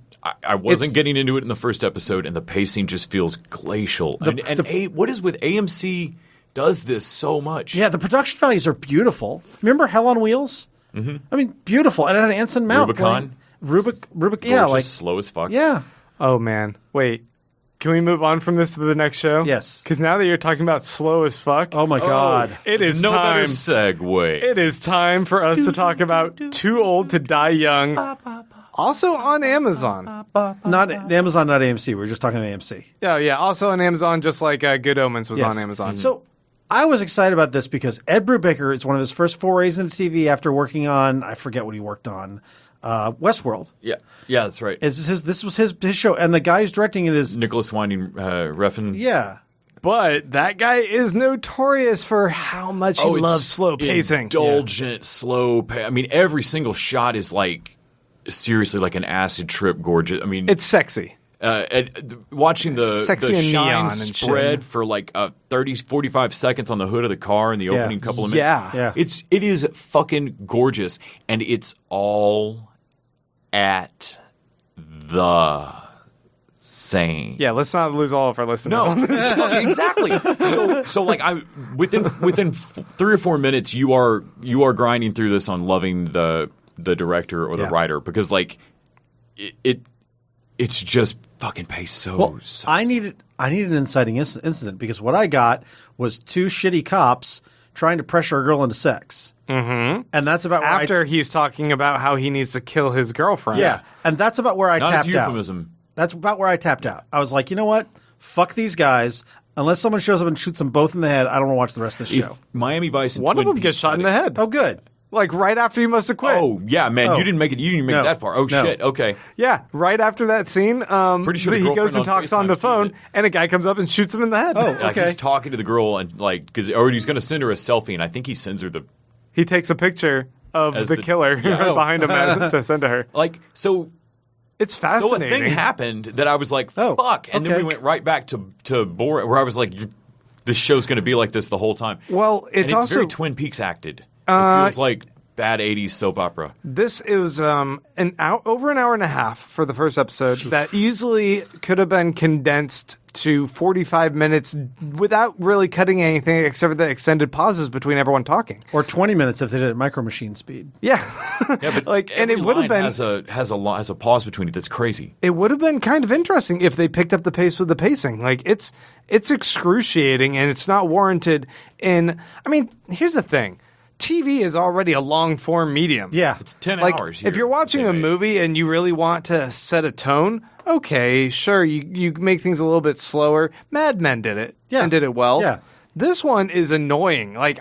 I wasn't getting into it in the first episode, and the pacing just feels glacial. What is with AMC does this so much? Yeah, the production values are beautiful. Remember Hell on Wheels? Mm-hmm. I mean, beautiful, and it had Anson Mount. Rubicon? Rubik, yeah, Gorgeous, like slow as fuck. yeah. Oh, man. Wait. Can we move on from this to the next show? Yes. Because now that you're talking about slow as fuck, Oh my God. it There's is no time. better segue. It is time for us to talk about Too Old to Die Young, also on Amazon. Not Amazon, not AMC. We're just talking AMC. Oh, yeah, also on Amazon, just like Good Omens was Yes. on Amazon. So I was excited about this because Ed Brubaker, it's one of his first forays into TV after working on, I forget what he worked on, Westworld. Yeah, that's right. This was his show, and the guy who's directing it is Nicholas Winding Refn. yeah. But that guy is notorious for how much he it's loves slow pacing. Indulgent, slow pace. I mean, every single shot is like seriously like an acid trip, gorgeous. I mean, It's sexy. watching the Sexy and shine neon and spread shit. for like 30, 45 seconds on the hood of the car in the opening couple of minutes. Yeah. It is fucking gorgeous, and it's all at the same. Yeah, let's not lose all of our listeners No, on this. exactly. So like within 3 or 4 minutes, you are grinding through this on loving the director or the writer, because like it's just fucking paced so. Well, so I needed an inciting incident because what I got was two shitty cops trying to pressure a girl into sex. Mm-hmm. And that's about where After he's talking about how he needs to kill his girlfriend. yeah, and that's about where I not tapped as out. euphemism. That's about where I tapped out. I was like, you know what? Fuck these guys. Unless someone shows up and shoots them both in the head, I don't want to watch the rest of the show. If Miami Vice and One of Twin them gets Peaks shot in had the it- head. Oh, good. Like right after he must have quit. Oh yeah, man, Oh. you didn't make it. You didn't make No. it that far. Oh No. shit. Okay. Yeah, right after that scene, Pretty sure the he goes girlfriend and on talks on FaceTime the sees phone, it. and a guy comes up and shoots him in the head. Oh, Like okay. he's talking to the girl and like or he's going to send her a selfie, and I think he sends her the He takes a picture of As the the- killer yeah. behind him to send to her. like so. It's So a fascinating. thing happened that I was like, Oh, fuck. And then okay. we went right back to Borat, where I was like, this show's going to be like this the whole time. Well, And it's it's also very Twin Peaks acted. It feels like bad 80s soap opera. this is over an hour and a half for the first episode that easily could have been condensed to 45 minutes without really cutting anything except for the extended pauses between everyone talking. Or 20 minutes if they did it at micro machine speed. Yeah. Yeah, but like, and every it would have line been has a pause between it that's crazy. it would have been kind of interesting if they picked up the pace with the pacing. Like it's excruciating and it's not warranted in I mean, here's the thing. TV is already a long form medium. Yeah. It's 10 Like hours. if you're watching a movie and you really want to set a tone, okay, sure, you make things a little bit slower. Mad Men did it. Yeah. And did it well. Yeah. This one is annoying. Like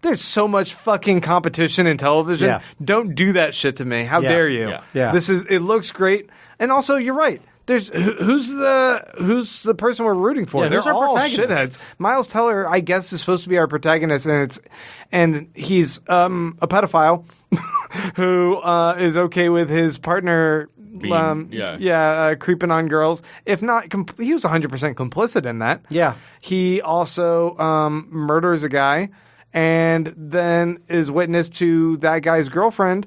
there's so much fucking competition in television. Yeah. Don't do that shit to me. How Yeah. dare you? Yeah. Yeah. It looks great. And also you're right. There's who's the person we're rooting for? Yeah, They're who's our all protagonist? shitheads. Miles Teller, I guess, is supposed to be our protagonist, and he's a pedophile who is okay with his partner creeping on girls. If not, he was 100% complicit in that. Yeah. He also murders a guy, and then is witness to that guy's girlfriend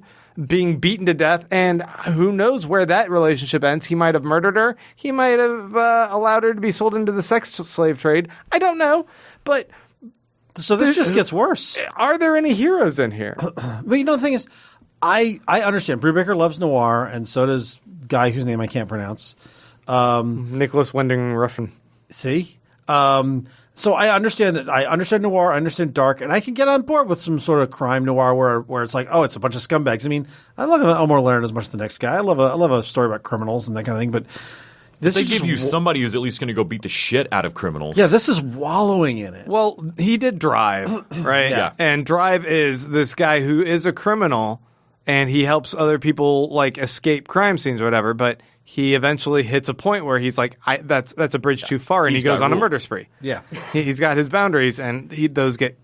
being beaten to death, and who knows where that relationship ends. He might have murdered her. He might have allowed her to be sold into the sex slave trade. I don't know, but So this just gets worse. are there any heroes in here? But you know, the thing is, I understand. Brubaker loves noir, and so does guy whose name I can't pronounce. Nicholas Winding Refn. See? So I understand that. I understand noir, I understand dark, and I can get on board with some sort of crime noir where it's like, oh, it's a bunch of scumbags. I mean, I love Elmore Leonard as much as the next guy. I love a story about criminals and that kind of thing, but this They is give just you somebody who's at least going to go beat the shit out of criminals. yeah, this is wallowing in it. Well, he did Drive, right? Yeah. And Drive is this guy who is a criminal, and he helps other people like escape crime scenes or whatever. But he eventually hits a point where he's like, "That's a bridge too far," and He's he goes got on a rules. murder spree. Yeah. He's got his boundaries, and those get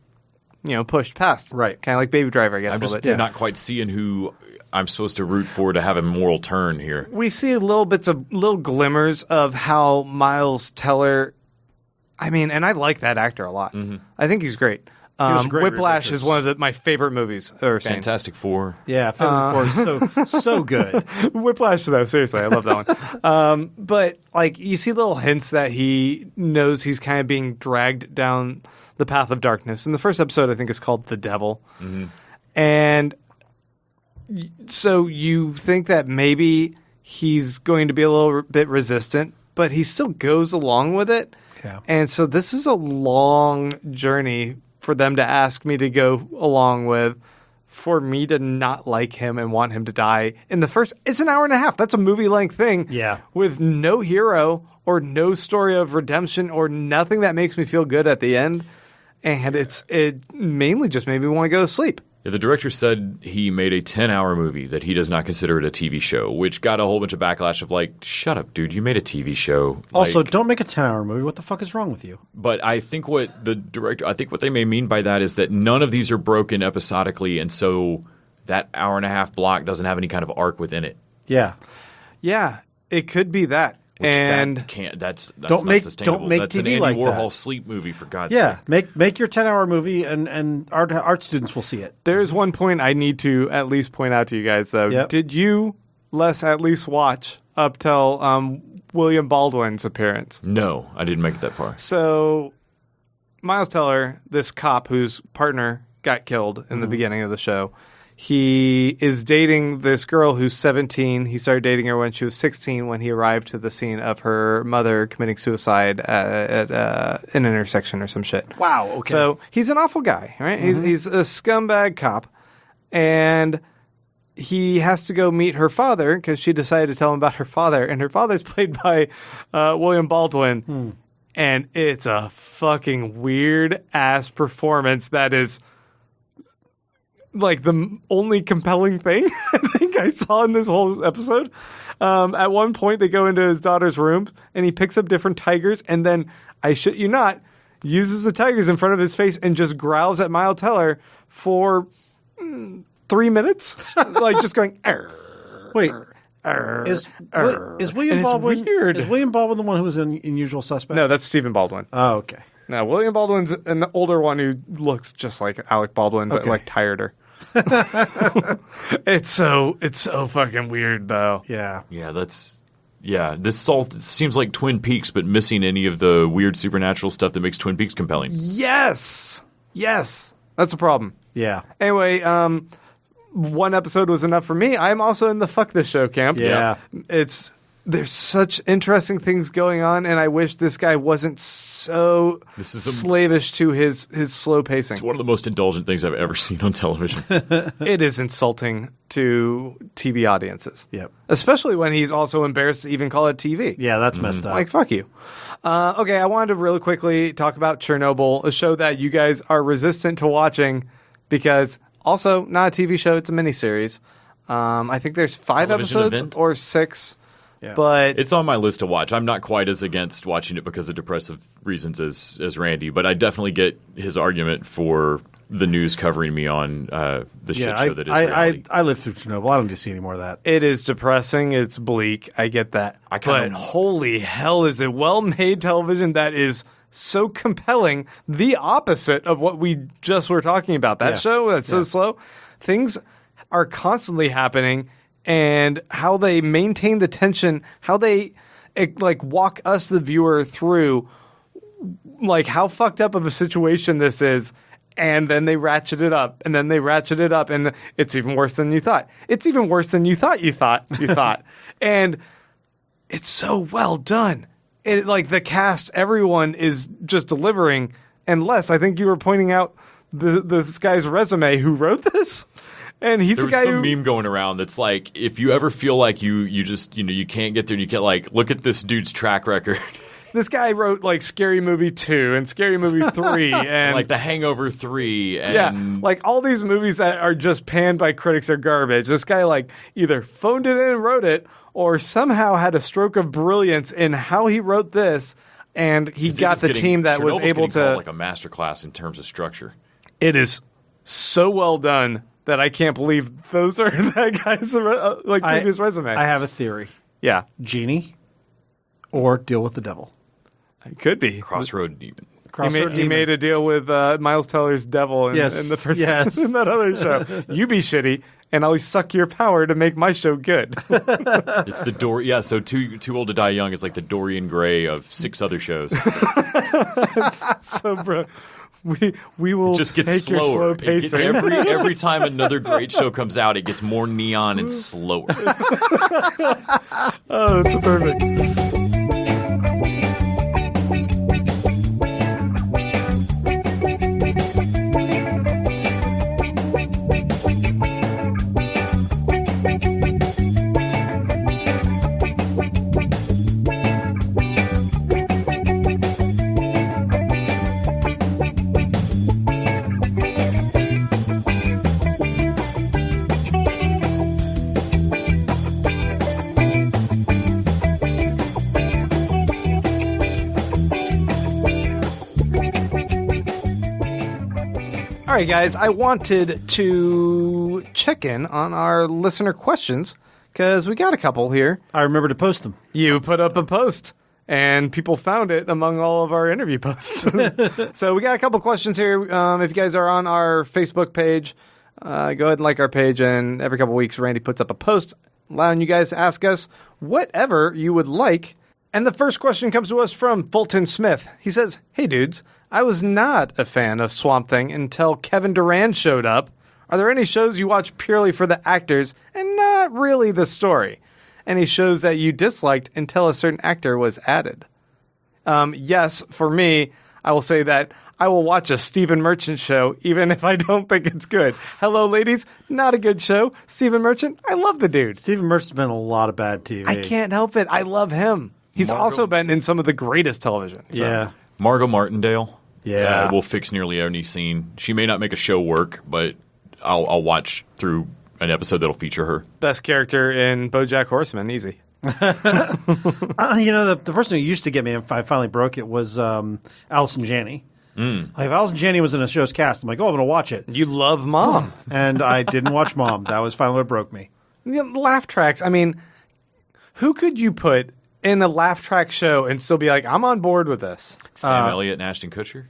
pushed past. Right. Kind of like Baby Driver, I guess. I'm a little just bit. not quite seeing who I'm supposed to root for to have a moral turn here. We see little glimmers of how Miles Teller. I mean, and I like that actor a lot. I think he's great. was a great Whiplash Richards. is one of my favorite movies I've ever seen. Fantastic Four. Yeah, Fantastic Four is so good. Whiplash, though, seriously, I love that one. But like, you see little hints that he knows he's kind of being dragged down the path of darkness. And the first episode, I think, is called "The Devil," and so you think that maybe he's going to be a little bit resistant, but he still goes along with it. Yeah. And so this is a long journey for them to ask me to go along with, for me to not like him and want him to die in the first. It's an hour and a half. That's a movie-length thing. Yeah. With no hero or no story of redemption or nothing that makes me feel good at the end. And it mainly just made me want to go to sleep. Yeah, the director said he made a 10-hour movie that he does not consider it a TV show, which got a whole bunch of backlash of like, shut up, dude, you made a TV show. Also, Like, don't make a 10-hour movie. What the fuck is wrong with you? but I think what they may mean by that is that none of these are broken episodically, and so that hour and a half block doesn't have any kind of arc within it. Yeah. Yeah, it could be that. Which And that can't. That's Don't not make- sustainable. don't make that's an TV Andy like Warhol that. sleep movie, for God's Yeah. sake. Make your 10-hour movie, and art students will see it. there's one point I need to at least point out to you guys, though. Yep. Did you, Les, at least watch up till William Baldwin's appearance? No, I didn't make it that far. So, Miles Teller, this cop whose partner got killed in the beginning of the show, he is dating this girl who's 17. He started dating her when she was 16 when he arrived to the scene of her mother committing suicide at an intersection or some shit. Wow. Okay. So he's an awful guy, right? He's a scumbag cop, and he has to go meet her father because she decided to tell him about her father, and her father's played by William Baldwin, and it's a fucking weird ass performance that is like the only compelling thing I think I saw in this whole episode. At one point, they go into his daughter's room, and he picks up different tigers, and then, I shit you not, uses the tigers in front of his face and just growls at Miles Teller for 3 minutes, like just going. Wait. Arr, Is arr. William And it's Baldwin weird. Is William Baldwin the one who was in Usual Suspects? No, that's Stephen Baldwin. Oh, okay. No, William Baldwin's an older one who looks just like Alec Baldwin, but Okay. like tireder. It's so fucking weird though. Yeah. This all seems like Twin Peaks, but missing any of the weird supernatural stuff that makes Twin Peaks compelling. Yes, that's a problem. Yeah. Anyway, one episode was enough for me. I'm also in the fuck this show camp. Yeah. There's such interesting things going on, and I wish this guy wasn't so This is slavish to his slow pacing. It's one of the most indulgent things I've ever seen on television. It is insulting to TV audiences. Yep. Especially when he's also embarrassed to even call it TV. Yeah, that's messed up. Like, fuck you. Okay, I wanted to really quickly talk about Chernobyl, a show that you guys are resistant to watching because also not a TV show, it's a miniseries. I think there's 5 Television episodes event? or 6. Yeah. But It's on my list to watch. I'm not quite as against watching it because of depressive reasons as Randy, but I definitely get his argument for the news covering me on the shit show that is reality. I lived through Chernobyl. I don't need to see any more of that. it is depressing. It's bleak. I get that. I But kinda- holy hell, is it well-made television that is so compelling, the opposite of what we just were talking about. That Yeah. show that's so slow. Things are constantly happening, and how they maintain the tension, how they like walk us, the viewer, through like how fucked up of a situation this is, and then they ratchet it up, and then they ratchet it up, and it's even worse than you thought. It's even worse than you thought. And it's so well done. It, like the cast, everyone is just delivering. And Les, I think you were pointing out this guy's resume who wrote this, and he's There the was guy some who meme going around that's like, if you ever feel like you just you can't get there, and you can't like look at this dude's track record, this guy wrote like Scary Movie 2 and Scary Movie 3 and like The Hangover 3, and yeah, like all these movies that are just panned by critics are garbage. This guy like either phoned it in and wrote it, or somehow had a stroke of brilliance in how he wrote this, and he got the team that was Chernobyl's able getting called to. like a masterclass in terms of structure. It is so well done that I can't believe those are that guy's like previous resume. I have a theory. Yeah, Genie or Deal with the Devil. it could be. Crossroad Demon. He made a deal with Miles Teller's devil in the first in that other show. You be shitty, and I'll suck your power to make my show good. It's the Dor. Yeah, so Too Old to Die Young is like the Dorian Gray of 6 other shows. So, bro, we will Just gets take your slower. slow pacing. Every time another great show comes out, it gets more neon and slower. Oh, that's perfect. All right, guys, I wanted to check in on our listener questions because we got a couple here. I remember to post them. You put up a post, and people found it among all of our interview posts. So we got a couple questions here. If you guys are on our Facebook page, go ahead and like our page, and every couple weeks, Randy puts up a post allowing you guys to ask us whatever you would like. And the first question comes to us from Fulton Smith. He says, "Hey, dudes. I was not a fan of Swamp Thing until Kevin Durant showed up. Are there any shows you watch purely for the actors and not really the story? Any shows that you disliked until a certain actor was added?" Yes, for me, I will say that I will watch a Stephen Merchant show even if I don't think it's good. Hello, ladies. Not a good show. Stephen Merchant, I love the dude. Stephen Merchant's been in a lot of bad TV. I can't help it. I love him. He's also been in some of the greatest television. So. Yeah. Margot Martindale. Yeah. Will fix nearly any scene. She may not make a show work, but I'll watch through an episode that'll feature her. Best character in BoJack Horseman, easy. The person who used to get me, and I finally broke it, was Allison Janney. Like if Allison Janney was in a show's cast, I'm like, oh, I'm going to watch it. You love Mom. And I didn't watch Mom. That was finally what broke me. Laugh tracks. I mean, who could you put in a laugh track show and still be like, I'm on board with this? Sam Elliott and Ashton Kutcher?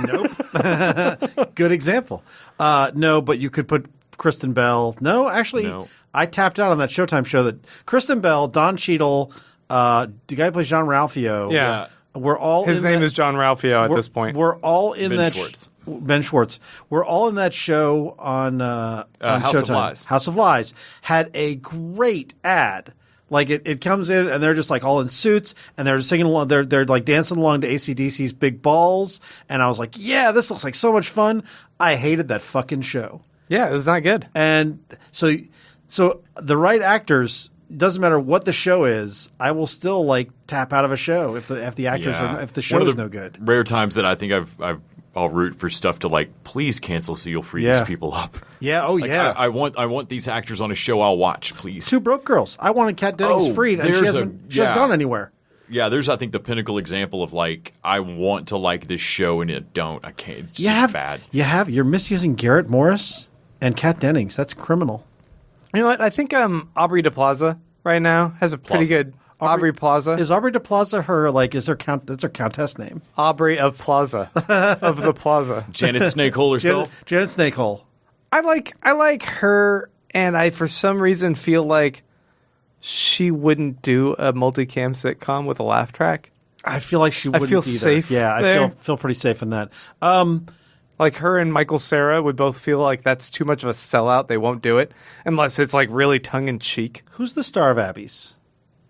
Nope. Good example. No, but you could put Kristen Bell. No, actually, No. I tapped out on that Showtime show that Kristen Bell, Don Cheadle, the guy who plays John Ralphio. Yeah. We're all His name is John Ralphio at this point. We're all in Ben that Schwartz. Ben Schwartz. We're all in that show on House Showtime. of Lies. House of Lies had a great ad. Like it comes in and they're just like all in suits and they're singing along. They're like dancing along to AC/DC's Big Balls. And I was like, yeah, this looks like so much fun. I hated that fucking show. Yeah, it was not good. And so the right actors, doesn't matter what the show is, I will still like tap out of a show if the actors are, if the show is no good. Rare times that I think I'll root for stuff to like, please cancel so you'll free these people up. Yeah. Oh, Like, yeah. I want these actors on a show I'll watch, please. Two Broke Girls. I wanted Kat Dennings freed, and she hasn't gone anywhere. Yeah, there's I think the pinnacle example of like I want to like this show and it don't. I can't. It's just bad. You're misusing Garrett Morris and Kat Dennings. That's criminal. You know what? I think Aubrey DePlaza right now has a pretty good Aubrey Plaza. Is Aubrey DePlaza her that's her countess name? Aubrey of Plaza of the Plaza. Janet Snakehole herself. Janet Snakehole. I like her, and I for some reason feel like she wouldn't do a multicam sitcom with a laugh track. I feel like she wouldn't feel either. safe Yeah, I there. feel pretty safe in that. Like her and Michael Cera would both feel like that's too much of a sellout. They won't do it unless it's like really tongue in cheek. Who's the star of Abby's?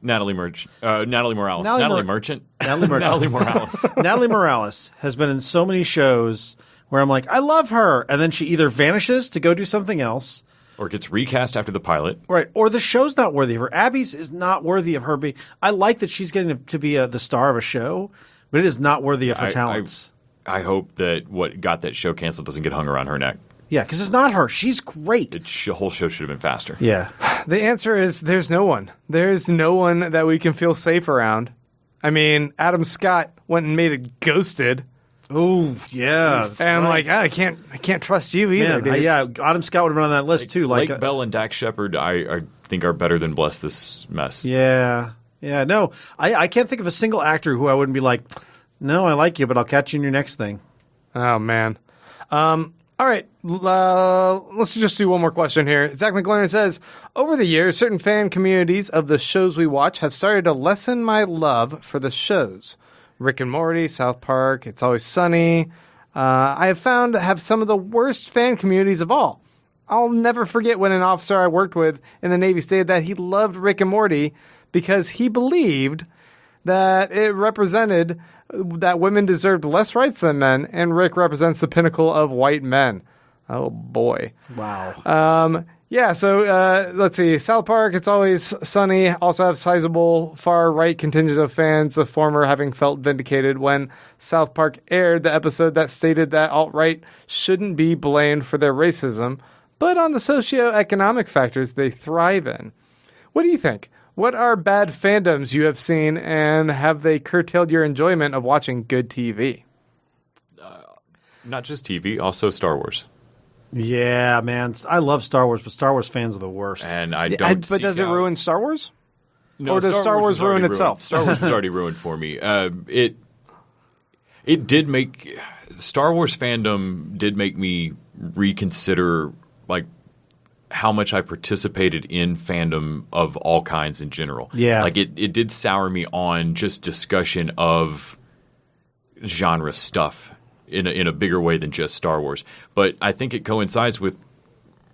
Natalie Morales. Natalie Merchant. Natalie Merchant. Natalie Morales. Natalie Morales has been in so many shows where I'm like, I love her, and then she either vanishes to go do something else, Or gets recast after the pilot. right? Or the show's not worthy of her. Abby's is not worthy of her being. I like that she's getting to be the star of a show, but it is not worthy of her talents. I hope that what got that show canceled doesn't get hung around her neck. Yeah, because it's not her. She's great. The whole show should have been faster. Yeah. The answer is there's no one. There's no one that we can feel safe around. I mean, Adam Scott went and made it Ghosted. Oh, yeah. And I'm like, I can't trust you either, dude. Yeah, Adam Scott would have been on that list too. Lake Bell and Dak Shepard, I think are better than Bless This Mess. Yeah. No, I can't think of a single actor who I wouldn't be like, no, I like you, but I'll catch you in your next thing. Oh, man. All right. Let's just do one more question here. Zach McLaren says, over the years, certain fan communities of the shows we watch have started to lessen my love for the shows. Rick and Morty, South Park, It's Always Sunny, I have found to have some of the worst fan communities of all. I'll never forget when an officer I worked with in the Navy stated that he loved Rick and Morty because he believed that it represented that women deserved less rights than men, and Rick represents the pinnacle of white men. Oh, boy. Wow. Yeah, so let's see. South Park, It's Always Sunny, also have sizable far-right contingent of fans, the former having felt vindicated when South Park aired the episode that stated that alt-right shouldn't be blamed for their racism, but on the socioeconomic factors they thrive in. What do you think? What are bad fandoms you have seen, and have they curtailed your enjoyment of watching good TV? Not just TV, also Star Wars. Yeah, man. I love Star Wars, but Star Wars fans are the worst. And I don't. But does it ruin Star Wars? No, or does Star Wars ruin itself? Star Wars was already ruined for me. It did make Star Wars fandom did make me reconsider like how much I participated in fandom of all kinds in general. Yeah, like it did sour me on just discussion of genre stuff in a bigger way than just Star Wars. But I think it coincides with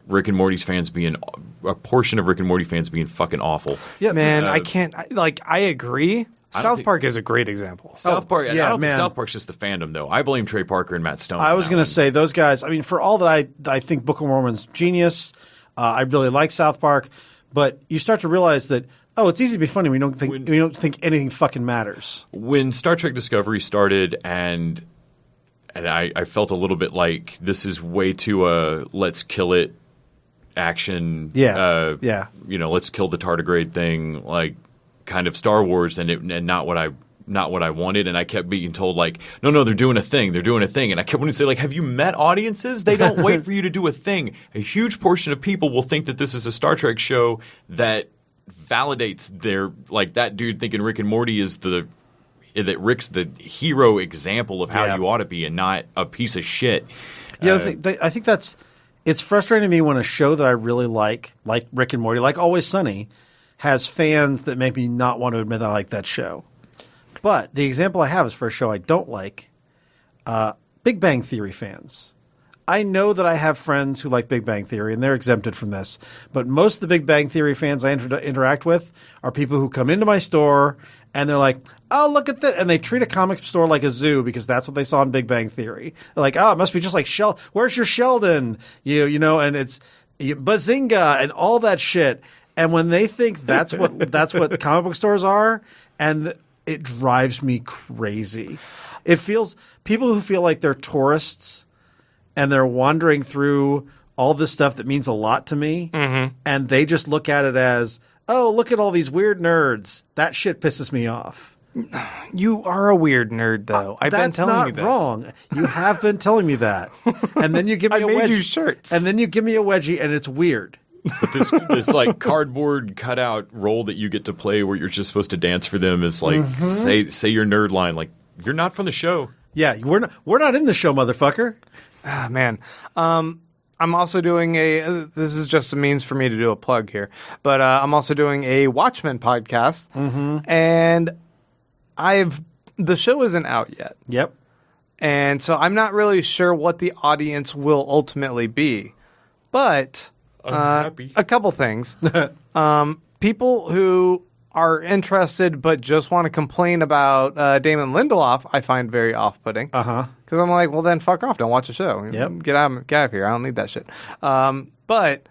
Rick and Morty's fans being a portion of Rick and Morty fans being fucking awful. Yeah, man, I can't. I agree. South Park is a great example. South Park. Yeah, I don't think South Park's just the fandom, though. I blame Trey Parker and Matt Stone. I was going to say those guys. I mean, for all that I think Book of Mormon's genius. I really like South Park, but you start to realize that it's easy to be funny when you don't think anything fucking matters. When Star Trek Discovery started, and I felt a little bit like this is way too let's kill it action. Yeah, let's kill the tardigrade thing, like kind of Star Wars, and not what I wanted, and I kept being told like, no, they're doing a thing, and I kept wanting to say like, have you met audiences? They don't wait for you to do a thing. A huge portion of people will think that this is a Star Trek show that validates their like that dude thinking Rick and Morty is that Rick's the hero example of how you ought to be and not a piece of shit. Yeah, I think it's frustrating to me when a show that I really like Rick and Morty, like Always Sunny, has fans that make me not want to admit I like that show. But the example I have is for a show I don't like, Big Bang Theory fans. I know that I have friends who like Big Bang Theory, and they're exempted from this. But most of the Big Bang Theory fans I interact with are people who come into my store, and they're like, oh, look at that. And they treat a comic store like a zoo because that's what they saw in Big Bang Theory. They're like, it must be just like where's your Sheldon? And it's Bazinga and all that shit. And when they think that's what comic book stores are, and it drives me crazy. It feels people who feel like they're tourists and they're wandering through all this stuff that means a lot to me, and they just look at it as, oh, look at all these weird nerds. That shit pisses me off. You are a weird nerd, though. I've been telling you this. That's not wrong. You have been telling me that. And then you give me a wedgie. I made you shirts. And then you give me a wedgie, and it's weird. But this like cardboard cutout role that you get to play where you're just supposed to dance for them is like say your nerd line, like you're not from the show. Yeah, we're not in the show, motherfucker. Ah, man. I'm also doing this is just a means for me to do a plug here, but I'm also doing a Watchmen podcast, and the show isn't out yet. Yep. And so I'm not really sure what the audience will ultimately be, but a couple things. People who are interested but just want to complain about Damon Lindelof, I find very off-putting. Because I'm like, well, then fuck off. Don't watch the show. Yep. Get out of here. I don't need that shit. But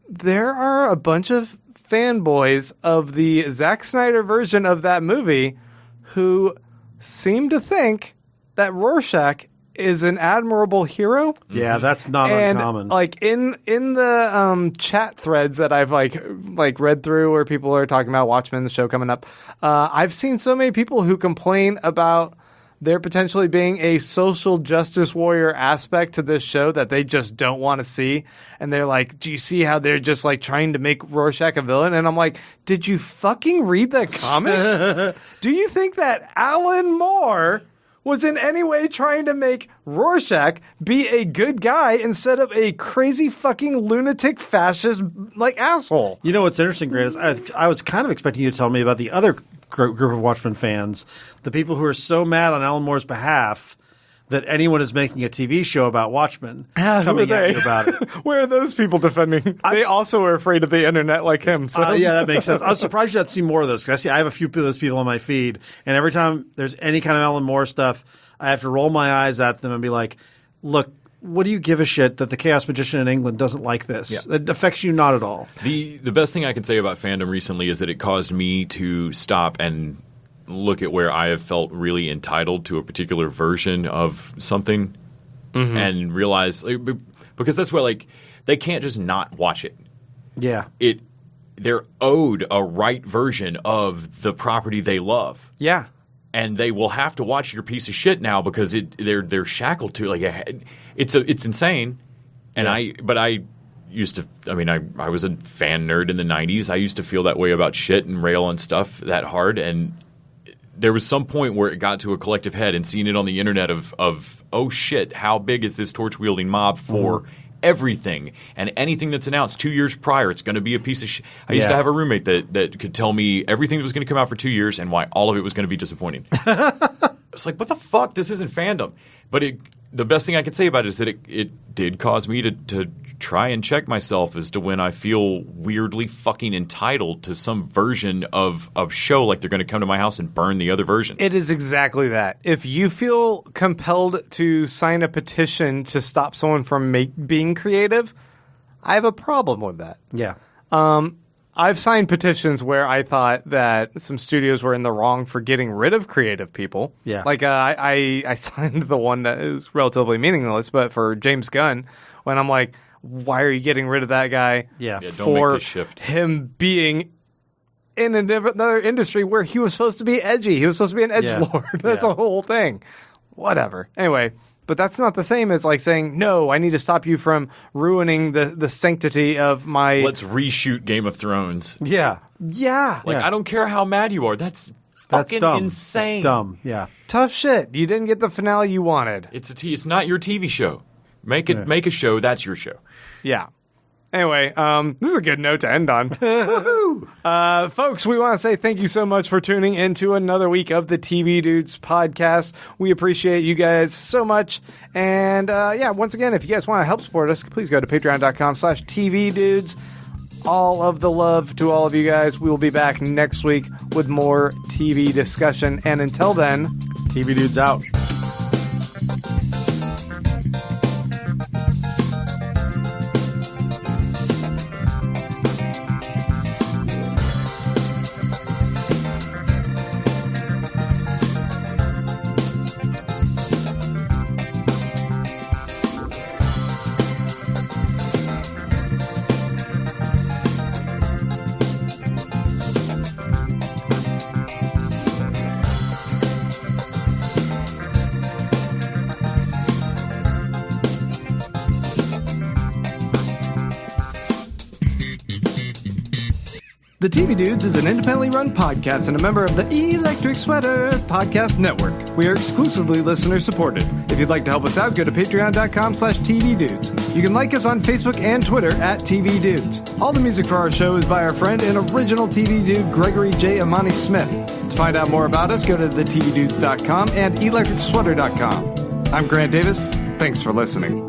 there are a bunch of fanboys of the Zack Snyder version of that movie who seem to think that Rorschach is an admirable hero. Yeah, that's not uncommon. Like in the chat threads that I've like read through where people are talking about Watchmen, the show coming up, I've seen so many people who complain about there potentially being a social justice warrior aspect to this show that they just don't want to see. And they're like, do you see how they're just like trying to make Rorschach a villain? And I'm like, did you fucking read the comic? Do you think that Alan Moore was in any way trying to make Rorschach be a good guy instead of a crazy fucking lunatic fascist like asshole? You know what's interesting, Grant, is I was kind of expecting you to tell me about the other group of Watchmen fans, the people who are so mad on Alan Moore's behalf that anyone is making a TV show about Watchmen Who are coming at they? you about it. Where are those people defending? They also are afraid of the internet like him. So. Yeah, that makes sense. I was surprised you not see more of those because I have a few of those people on my feed, and every time there's any kind of Alan Moore stuff, I have to roll my eyes at them and be like, "Look, what do you give a shit that the Chaos Magician in England doesn't like this? Yeah. It affects you not at all." The best thing I can say about fandom recently is that it caused me to stop and look at where I have felt really entitled to a particular version of something and realize because that's where they can't just not watch it. Yeah. They're owed a right version of the property they love. Yeah. And they will have to watch your piece of shit now because they're shackled to it's insane. And I used to I was a fan nerd in the 90s. I used to feel that way about shit and rail on stuff that hard, and there was some point where it got to a collective head and seeing it on the internet of oh shit, how big is this torch wielding mob for everything and anything that's announced 2 years prior, it's going to be a piece of shit. I used to have a roommate that could tell me everything that was going to come out for 2 years and why all of it was going to be disappointing. It's like, what the fuck? This isn't fandom. But the best thing I can say about it is that it did cause me to try and check myself as to when I feel weirdly fucking entitled to some version of show, like they're going to come to my house and burn the other version. It is exactly that. If you feel compelled to sign a petition to stop someone from being creative, I have a problem with that. Yeah. I've signed petitions where I thought that some studios were in the wrong for getting rid of creative people. Yeah. Like I signed the one that is relatively meaningless, but for James Gunn, when I'm like, why are you getting rid of that guy? Yeah. Don't for make this shift. Him being in another industry where he was supposed to be edgy. He was supposed to be an edgelord. That's a whole thing. Whatever. Anyway. But that's not the same as like saying, no, I need to stop you from ruining the sanctity of my... Let's reshoot Game of Thrones. Yeah. Yeah. I don't care how mad you are. That's fucking dumb. insane. That's dumb. Yeah. Tough shit. You didn't get the finale you wanted. It's not your TV show. Make a show. That's your show. Yeah. Anyway, this is a good note to end on. Woohoo! Folks, we want to say thank you so much for tuning into another week of the TV Dudes podcast. We appreciate you guys so much. And once again, if you guys want to help support us, please go to patreon.com/TVDudes. All of the love to all of you guys. We will be back next week with more TV discussion. And until then, TV Dudes out. The TV Dudes is an independently run podcast and a member of the Electric Sweater Podcast Network. We are exclusively listener supported. If you'd like to help us out, go to patreon.com/TVDudes. You can like us on Facebook and Twitter @TV Dudes. All the music for our show is by our friend and original TV dude, Gregory J. Amani Smith. To find out more about us, go to thetvdudes.com and electricsweater.com. I'm Grant Davis. Thanks for listening.